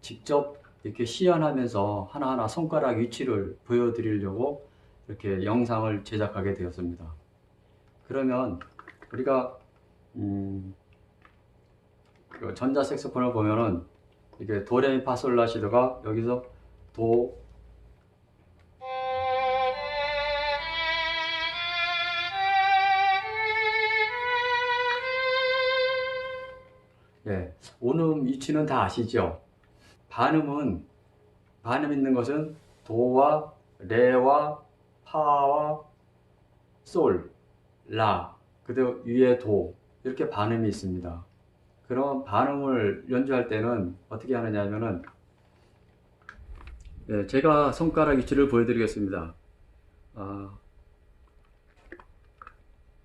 직접 이렇게 시연하면서 하나하나 손가락 위치를 보여드리려고 이렇게 영상을 제작하게 되었습니다. 그러면 우리가 그 전자 색소폰을 보면은 이게 도레미파솔라시도가 여기서 도, 예, 오음 위치는 다 아시죠? 반음 있는 것은 도와 레와 파와 솔, 라, 그리고 위에 도 이렇게 반음이 있습니다. 그럼 반음을 연주할 때는 어떻게 하느냐 하면은 제가 손가락 위치를 보여드리겠습니다.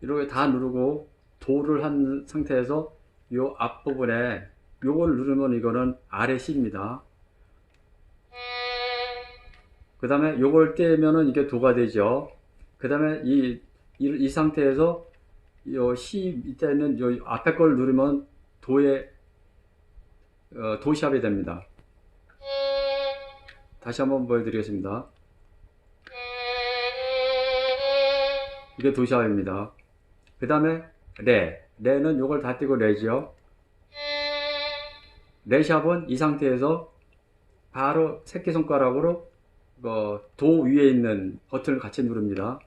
이렇게 다 누르고 도를 한 상태에서 이 앞부분에 요걸 누르면 이거는 아래 C입니다. 그 다음에 요걸 떼면은 이게 도가 되죠. 그 다음에 이 상태에서 요 C 밑에 있는 요 앞에 걸 누르면 도의 도시압이 됩니다. 다시 한번 보여드리겠습니다. 이게 도샵입니다. 그 다음에 레는 요걸 다 띄고 레죠. 레샵은 이 상태에서 바로 새끼손가락으로 도 위에 있는 버튼을 같이 누릅니다.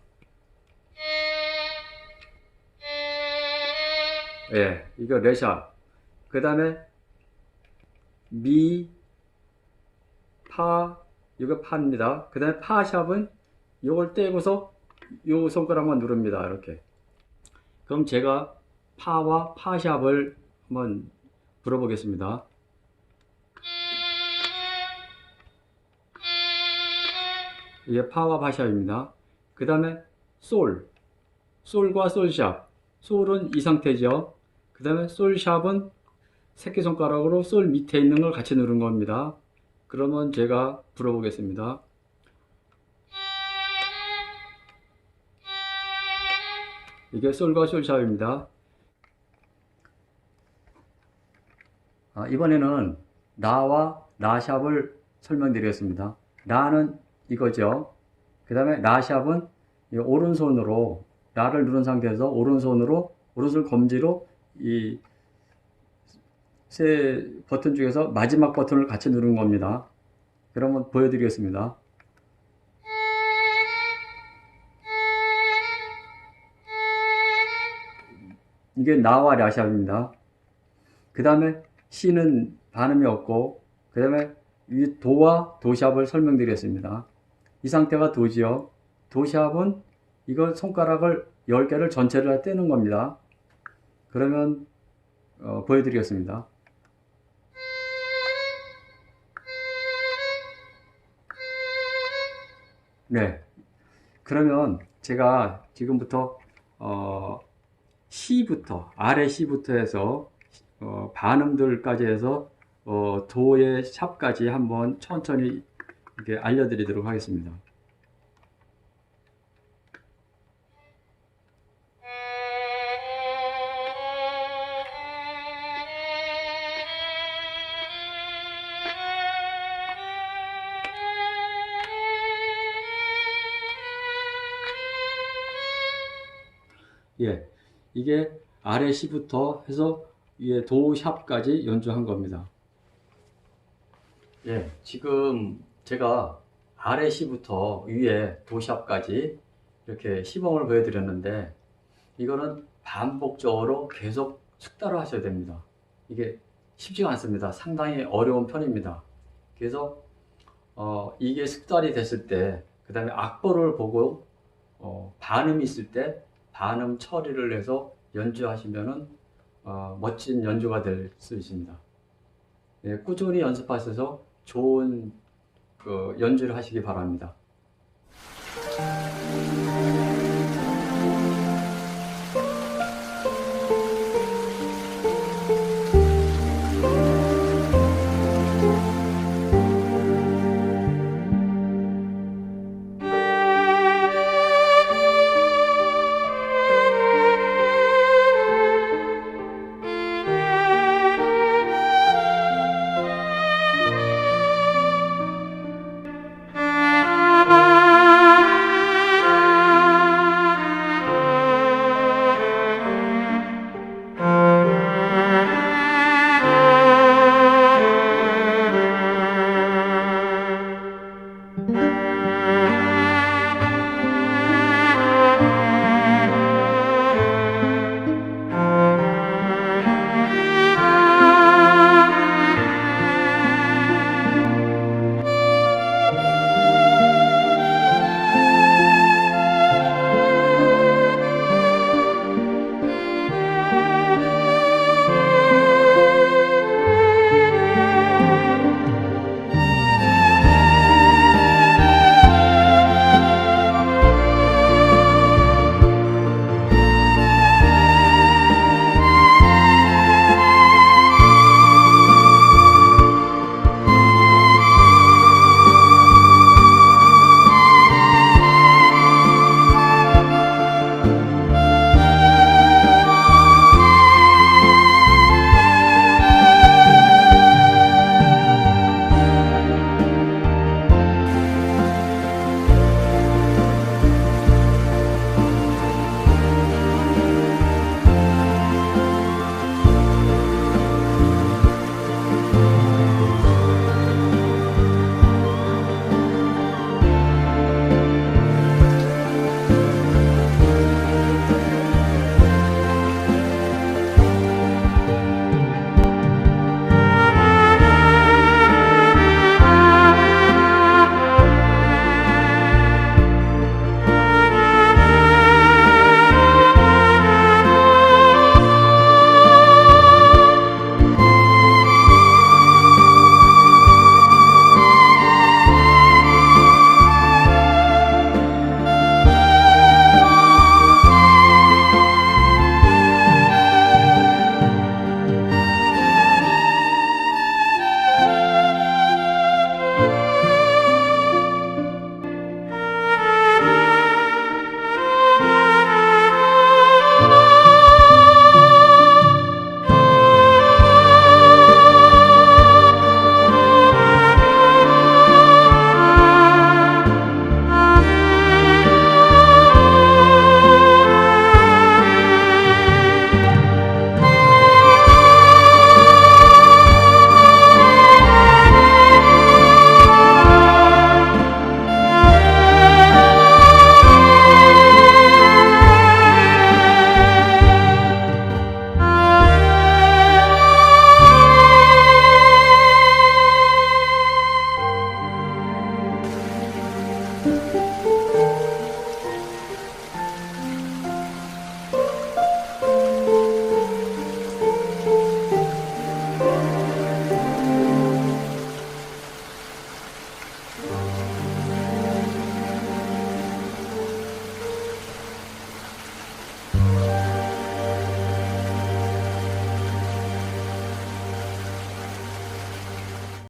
예, 이거 레샵. 그 다음에 미, 파, 이거 파입니다. 그 다음에 파샵은 요걸 떼고서 요 손가락만 누릅니다. 이렇게. 그럼 제가 파와 파샵을 한번 불어보겠습니다. 이게 파와 파샵입니다. 그 다음에 솔과 솔샵. 솔은 이 상태죠. 그 다음에 솔샵은 새끼손가락으로 솔 밑에 있는 걸 같이 누른 겁니다. 그러면 제가 불어보겠습니다. 이게 솔과 솔샵입니다. 이번에는 라와 라샵을 설명드리겠습니다. 라는 이거죠. 그 다음에 라샵은 오른손으로 라를 누른 상태에서 오른손 검지로 이 세 버튼 중에서 마지막 버튼을 같이 누르는 겁니다. 그러면 보여드리겠습니다. 이게 나와 라샵입니다. 그 다음에 C는 반음이 없고, 그 다음에 이 도와 도샵을 설명드리겠습니다. 이 상태가 도지요. 도샵은 이걸 손가락을 10개를 전체를 떼는 겁니다. 그러면 보여드리겠습니다. 네. 그러면 제가 지금부터 C부터 아래 C부터 해서 반음들까지 해서 도의 샵까지 한번 천천히 이렇게 알려드리도록 하겠습니다. 예, 이게 아래 C부터 해서 위에 도 샵까지 연주한 겁니다. 예, 지금 제가 아래 C부터 위에 도 샵까지 이렇게 시범을 보여드렸는데, 이거는 반복적으로 계속 숙달을 하셔야 됩니다. 이게 쉽지가 않습니다. 상당히 어려운 편입니다. 그래서 이게 숙달이 됐을 때, 그 다음에 악보를 보고 반음이 있을 때 반음 처리를 해서 연주하시면은 멋진 연주가 될 수 있습니다. 예, 꾸준히 연습하셔서 좋은 연주를 하시기 바랍니다.